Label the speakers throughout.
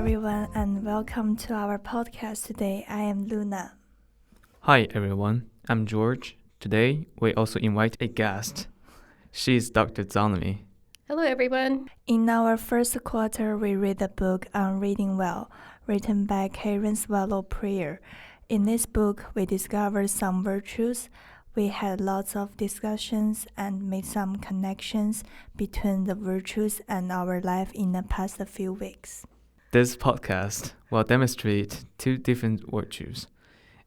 Speaker 1: everyone, and welcome to our podcast today. I am Luna.
Speaker 2: Hi everyone, I'm George. Today we also invite a guest. She is Dr. Zameni.
Speaker 3: Hello everyone.
Speaker 1: In our first quarter, we read the book on Reading Well, written by Karen Swallow Prayer. In this book, we discovered some virtues. We had lots of discussions and made some connections between the virtues and our life in the past few weeks.
Speaker 2: This podcast will demonstrate two different virtues.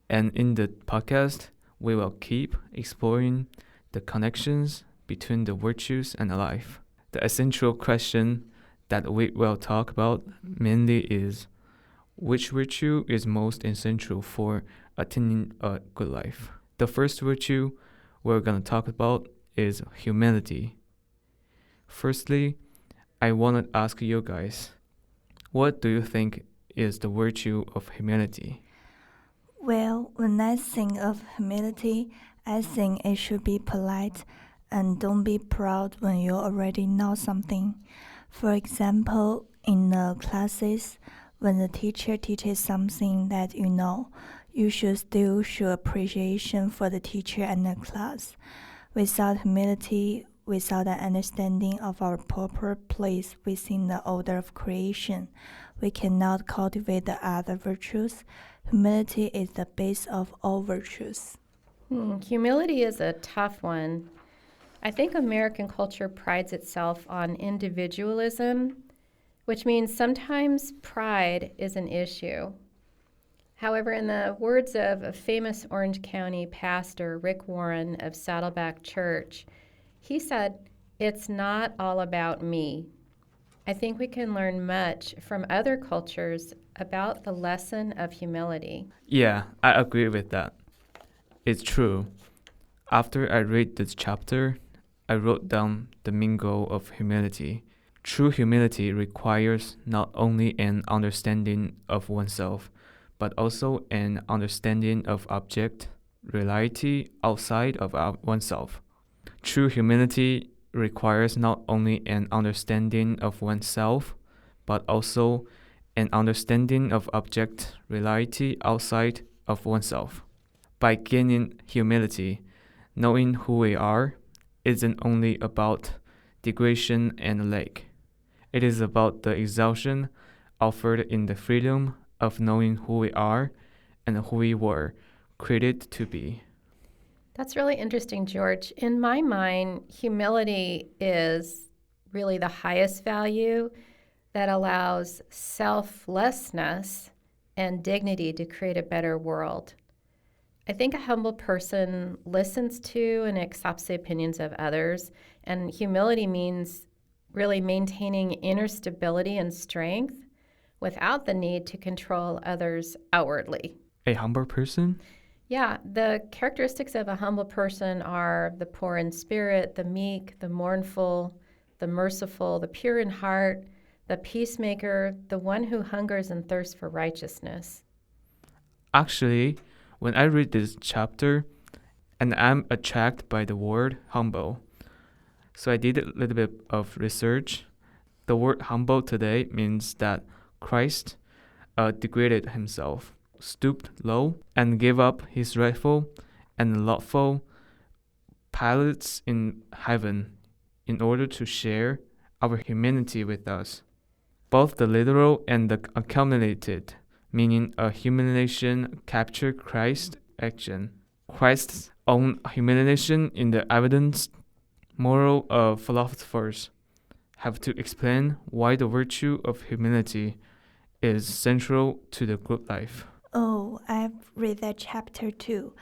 Speaker 2: And in the podcast, we will keep exploring the connections between the virtues and life. The essential question that we will talk about mainly is which virtue is most essential for attaining a good life. The first virtue we're going to talk about is humility. Firstly, I want to ask you guys, what do you think is the virtue of humility?
Speaker 1: Well, when I think of humility, I think it should be polite and don't be proud when you already know something. For example, in the classes, when the teacher teaches something that you know, you should still show appreciation for the teacher and the class. Without humility, without an understanding of our proper place within the order of creation, we cannot cultivate the other virtues. Humility is the base of all virtues.
Speaker 3: Humility is a tough one. I think American culture prides itself on individualism, which means sometimes pride is an issue. However, in the words of a famous Orange County pastor, Rick Warren of Saddleback Church, he said, "It's not all about me." I think we can learn much from other cultures about the lesson of humility.
Speaker 2: Yeah, I agree with that. It's true. After I read this chapter, I wrote down the main goal of humility. True humility requires not only an understanding of oneself, but also an understanding of object, reality outside of oneself. True humility requires not only an understanding of oneself, but also an understanding of object, reality outside of oneself. By gaining humility, knowing who we are isn't only about degradation and lack. It is about the exaltation offered in the freedom of knowing who we are and who we were created to be.
Speaker 3: That's really interesting, George. In my mind, humility is really the highest value that allows selflessness and dignity to create a better world. I think a humble person listens to and accepts the opinions of others, and humility means really maintaining inner stability and strength without the need to control others outwardly.
Speaker 2: A humble person?
Speaker 3: Yeah, the characteristics of a humble person are the poor in spirit, the meek, the mournful, the merciful, the pure in heart, the peacemaker, the one who hungers and thirsts for righteousness.
Speaker 2: Actually, when I read this chapter, and I'm attracted by the word humble, so I did a little bit of research. The word humble today means that Christ degraded himself, stooped low, and gave up his rightful and lawful pilots in heaven in order to share our humanity with us. Both the literal and the accumulated, meaning a humiliation capture Christ's action. Christ's own humiliation in the evidence moral philosophers have to explain why the virtue of humility is central to the good life.
Speaker 1: Oh, I've read that chapter too.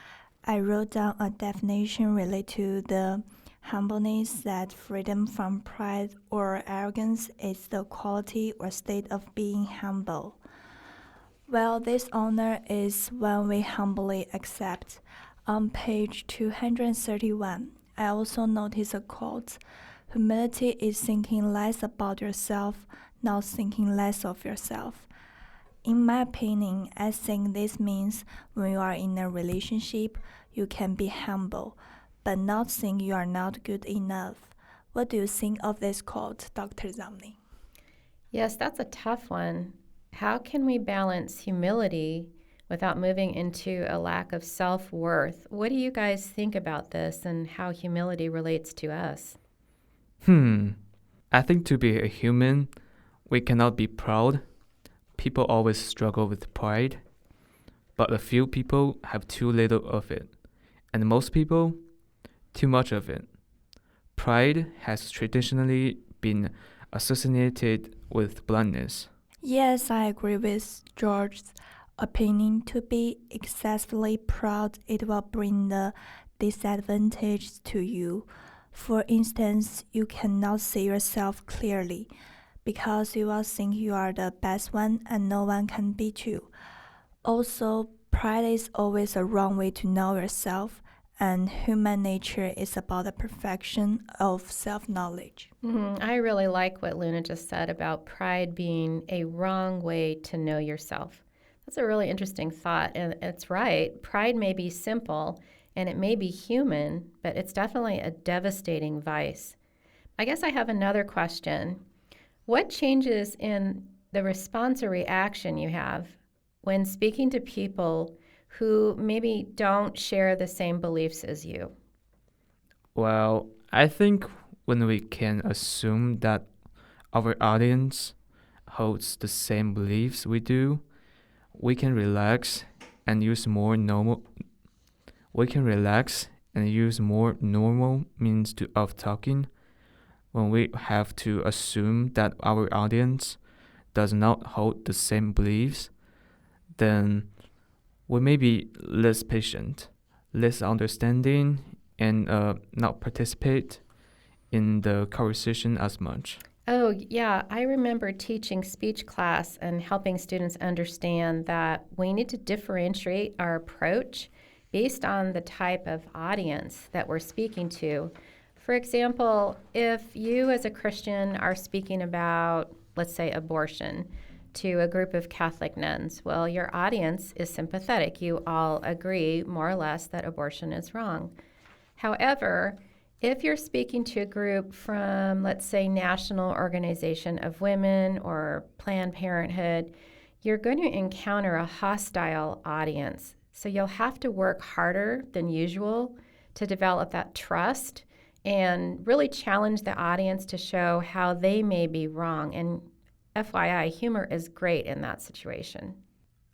Speaker 1: I wrote down a definition related to the humbleness that freedom from pride or arrogance is the quality or state of being humble. Well, this honor is when we humbly accept. On page 231, I also noticed a quote. Humility is thinking less about yourself, not thinking less of yourself. In my opinion, I think this means when you are in a relationship, you can be humble, but not think you are not good enough. What do you think of this quote, Dr. Zamni?
Speaker 3: Yes, that's a tough one. How can we balance humility without moving into a lack of self-worth? What do you guys think about this and how humility relates to us?
Speaker 2: I think to be a human, we cannot be proud. People always struggle with pride, but a few people have too little of it, and most people, too much of it. Pride has traditionally been associated with blindness.
Speaker 1: Yes, I agree with George's opinion. To be excessively proud, it will bring the disadvantage to you. For instance, you cannot see yourself clearly because you will think you are the best one and no one can beat you. Also, pride is always a wrong way to know yourself, and human nature is about the perfection of self knowledge.
Speaker 3: I really like what Luna just said about pride being a wrong way to know yourself. That's a really interesting thought, and it's right. Pride may be simple and it may be human, but it's definitely a devastating vice. I guess I have another question. What changes in the response or reaction you have when speaking to people who maybe don't share the same beliefs as you?
Speaker 2: Well, I think when we can assume that our audience holds the same beliefs we do, we can relax and use more normal means of talking. When we have to assume that our audience does not hold the same beliefs, then we may be less patient, less understanding, and not participate in the conversation as much.
Speaker 3: Oh, yeah. I remember teaching speech class and helping students understand that we need to differentiate our approach based on the type of audience that we're speaking to. For example, if you as a Christian are speaking about, let's say, abortion to a group of Catholic nuns, well, your audience is sympathetic. You all agree, more or less, that abortion is wrong. However, if you're speaking to a group from, let's say, National Organization of Women or Planned Parenthood, you're going to encounter a hostile audience. So you'll have to work harder than usual to develop that trust and really challenge the audience to show how they may be wrong. And FYI, humor is great in that situation.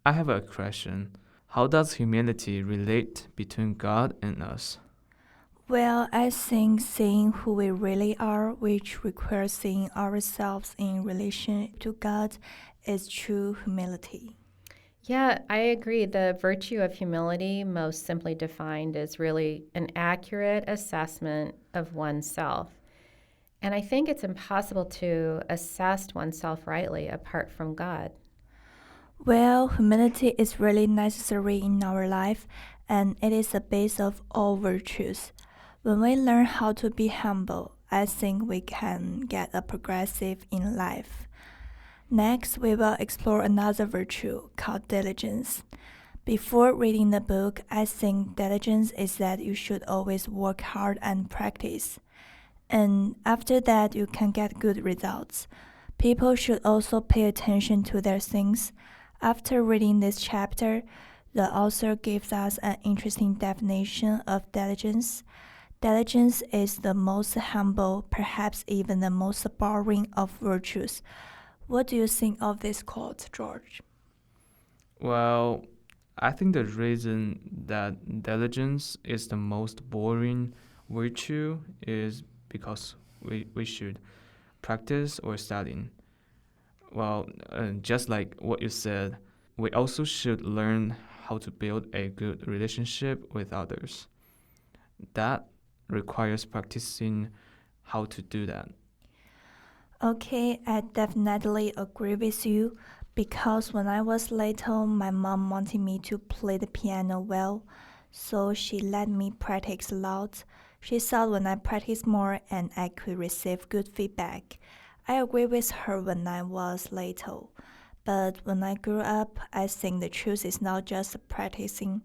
Speaker 2: I have a question. How does humility relate between God and us?
Speaker 1: Well, I think seeing who we really are, which requires seeing ourselves in relation to God, is true humility.
Speaker 3: Yeah, I agree. The virtue of humility, most simply defined, is really an accurate assessment of oneself. And I think it's impossible to assess oneself rightly apart from God.
Speaker 1: Well, humility is really necessary in our life, and it is the base of all virtues. When we learn how to be humble, I think we can get a progressive in life. Next, we will explore another virtue called diligence. Before reading the book, I think diligence is that you should always work hard and practice. And after that, you can get good results. People should also pay attention to their things. After reading this chapter, the author gives us an interesting definition of diligence. Diligence is the most humble, perhaps even the most boring of virtues. What do you think of this quote, George?
Speaker 2: Well, I think the reason that diligence is the most boring virtue is because we should practice or study. Well, just like what you said, we also should learn how to build a good relationship with others. That requires practicing how to do that.
Speaker 1: Okay, I definitely agree with you because when I was little, my mom wanted me to play the piano well, so she let me practice a lot. She thought when I practiced more and I could receive good feedback. I agree with her when I was little, but when I grew up, I think the truth is not just practicing,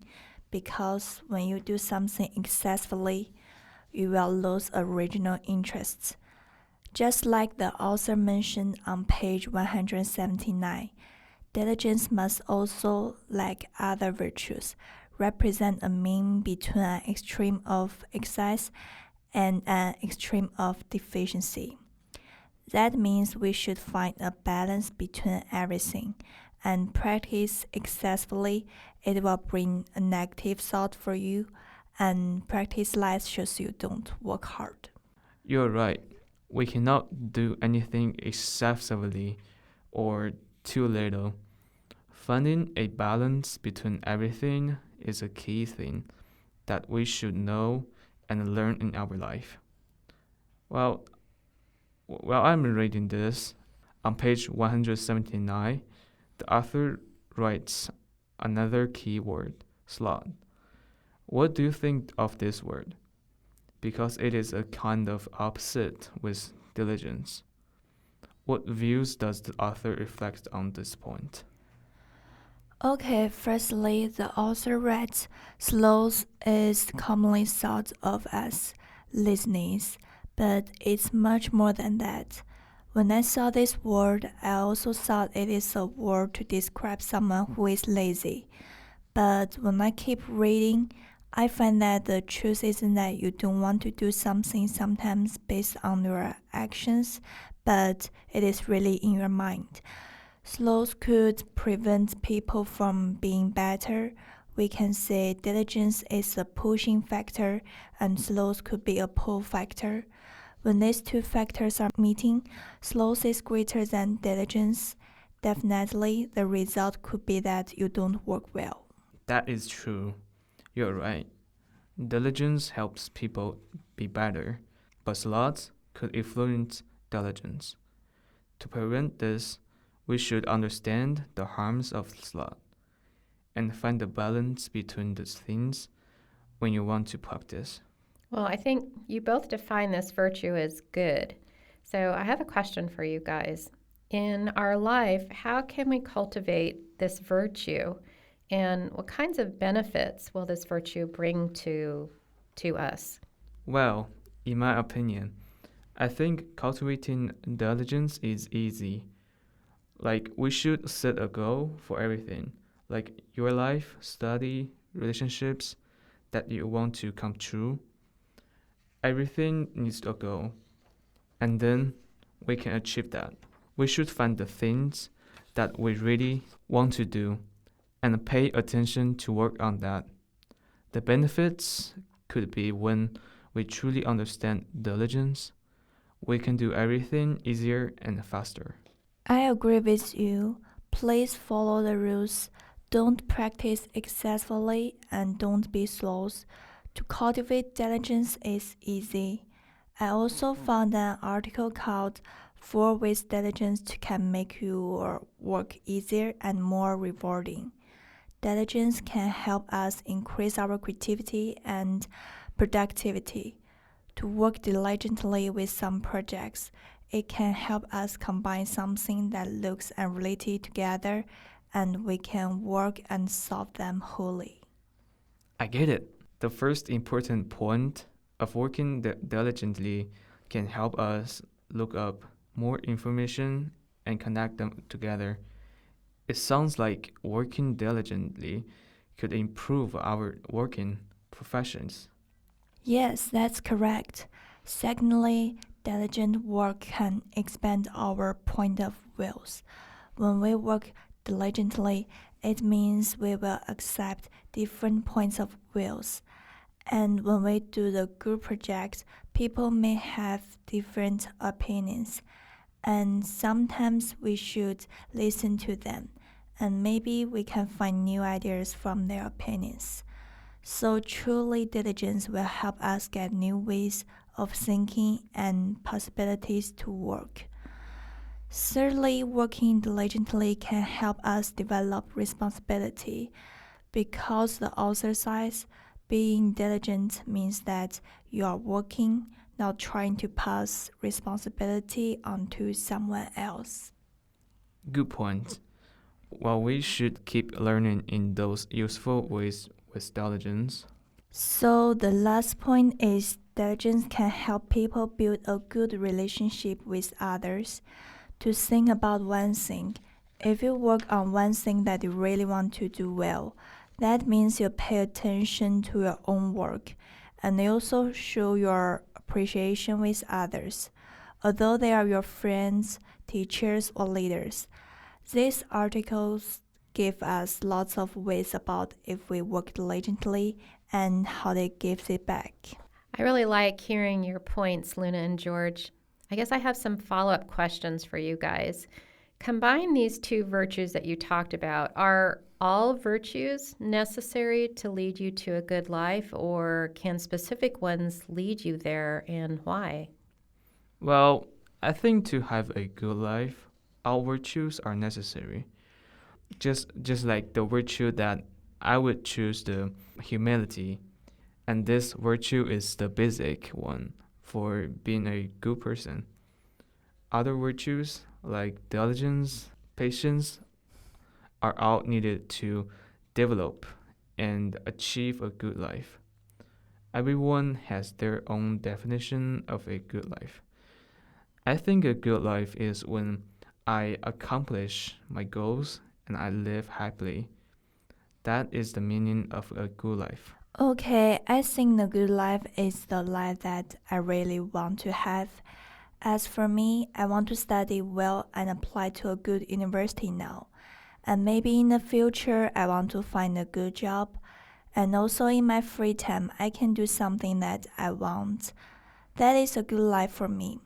Speaker 1: because when you do something excessively, you will lose original interests. Just like the author mentioned on page 179, Diligence must also, like other virtues, represent a mean between an extreme of excess and an extreme of deficiency. That means we should find a balance between everything and practice excessively. It will bring a negative thought for you, and practice less shows you don't work hard.
Speaker 2: You're right. We cannot do anything excessively or too little. Finding a balance between everything is a key thing that we should know and learn in our life. Well, while I'm reading this, on page 179, the author writes another key word, sloth. What do you think of this word? Because it is a kind of opposite with diligence. What views does the author reflect on this point?
Speaker 1: Okay, firstly, the author writes, sloth is commonly thought of as laziness, but it's much more than that. When I saw this word, I also thought it is a word to describe someone who is lazy. But when I keep reading, I find that the truth isn't that you don't want to do something sometimes based on your actions, but it is really in your mind. Sloth could prevent people from being better. We can say diligence is a pushing factor and sloth could be a pull factor. When these two factors are meeting, sloth is greater than diligence. Definitely, the result could be that you don't work well.
Speaker 2: That is true. You're right. Diligence helps people be better, but sloth could influence diligence. To prevent this, we should understand the harms of sloth and find the balance between these things when you want to practice.
Speaker 3: Well, I think you both define this virtue as good. So I have a question for you guys. In our life, how can we cultivate this virtue? And what kinds of benefits will this virtue bring to us?
Speaker 2: Well, in my opinion, I think cultivating diligence is easy. Like, we should set a goal for everything, like your life, study, relationships that you want to come true. Everything needs a goal, and then we can achieve that. We should find the things that we really want to do and pay attention to work on that. The benefits could be when we truly understand diligence, we can do everything easier and faster.
Speaker 1: I agree with you. Please follow the rules. Don't practice excessively and don't be slow. To cultivate diligence is easy. I also found an article called 4 Ways Diligence Can Make Your Work Easier and More Rewarding. Diligence can help us increase our creativity and productivity. To work diligently with some projects, it can help us combine something that looks unrelated together and we can work and solve them wholly.
Speaker 2: I get it. The first important point of working diligently can help us look up more information and connect them together. It sounds like working diligently could improve our working professions.
Speaker 1: Yes, that's correct. Secondly, diligent work can expand our point of views. When we work diligently, it means we will accept different points of views. And when we do the group project, people may have different opinions. And sometimes we should listen to them. And maybe we can find new ideas from their opinions. So truly diligence will help us get new ways of thinking and possibilities to work. Thirdly, working diligently can help us develop responsibility because the author says being diligent means that you are working, not trying to pass responsibility onto someone else.
Speaker 2: Good point. While we should keep learning in those useful ways with diligence.
Speaker 1: So the last point is diligence can help people build a good relationship with others. To think about one thing, If you work on one thing that you really want to do well, that means you pay attention to your own work, and you also show your appreciation with others, although they are your friends, teachers, or leaders. These articles give us lots of ways about if we work diligently and how they give it back.
Speaker 3: I really like hearing your points, Luna and George. I guess I have some follow-up questions for you guys. Combine these two virtues that you talked about. Are all virtues necessary to lead you to a good life, or can specific ones lead you there, and why?
Speaker 2: Well, I think to have a good life, all virtues are necessary. Just like the virtue that I would choose the humility, and this virtue is the basic one for being a good person. Other virtues like diligence, patience are all needed to develop and achieve a good life. Everyone has their own definition of a good life. I think a good life is when I accomplish my goals and I live happily. That is the meaning of a good life.
Speaker 1: Okay, I think the good life is the life that I really want to have. As for me, I want to study well and apply to a good university now. And maybe in the future, I want to find a good job. And also in my free time, I can do something that I want. That is a good life for me.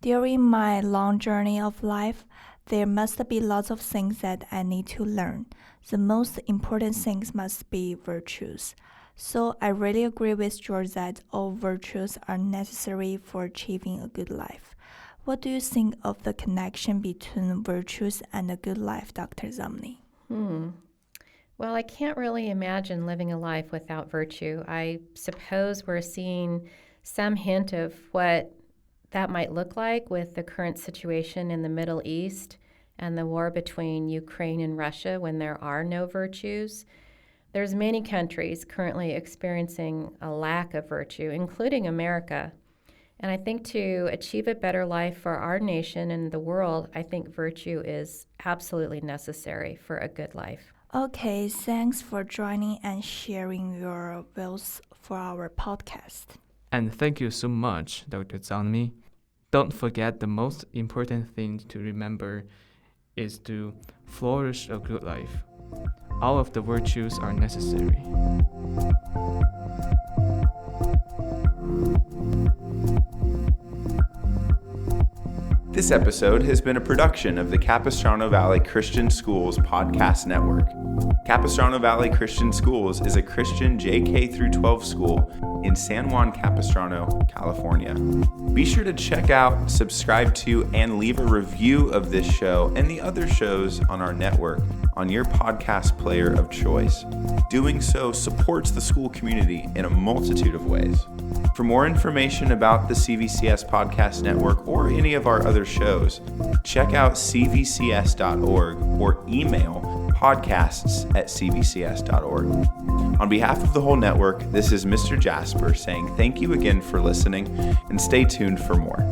Speaker 1: During my long journey of life, there must be lots of things that I need to learn. The most important things must be virtues. So I really agree with George that all virtues are necessary for achieving a good life. What do you think of the connection between virtues and a good life, Dr. Zameni?
Speaker 3: Well, I can't really imagine living a life without virtue. I suppose we're seeing some hint of what that might look like with the current situation in the Middle East and the war between Ukraine and Russia when there are no virtues. There's many countries currently experiencing a lack of virtue, including America. And I think to achieve a better life for our nation and the world, I think virtue is absolutely necessary for a good life.
Speaker 1: Okay, thanks for joining and sharing your views for our podcast.
Speaker 2: And thank you so much, Dr. Zameni. Don't forget the most important thing to remember is to flourish a good life. All of the virtues are necessary.
Speaker 4: This episode has been a production of the Capistrano Valley Christian Schools Podcast Network. Capistrano Valley Christian Schools is a Christian JK-12 school in San Juan Capistrano, California. Be sure to check out, subscribe to, and leave a review of this show and the other shows on our network on your podcast player of choice. Doing so supports the school community in a multitude of ways. For more information about the CVCS Podcast Network or any of our other shows, check out cvcs.org or email podcasts@cvcs.org. On behalf of the whole network, this is Mr. Jasper saying thank you again for listening and stay tuned for more.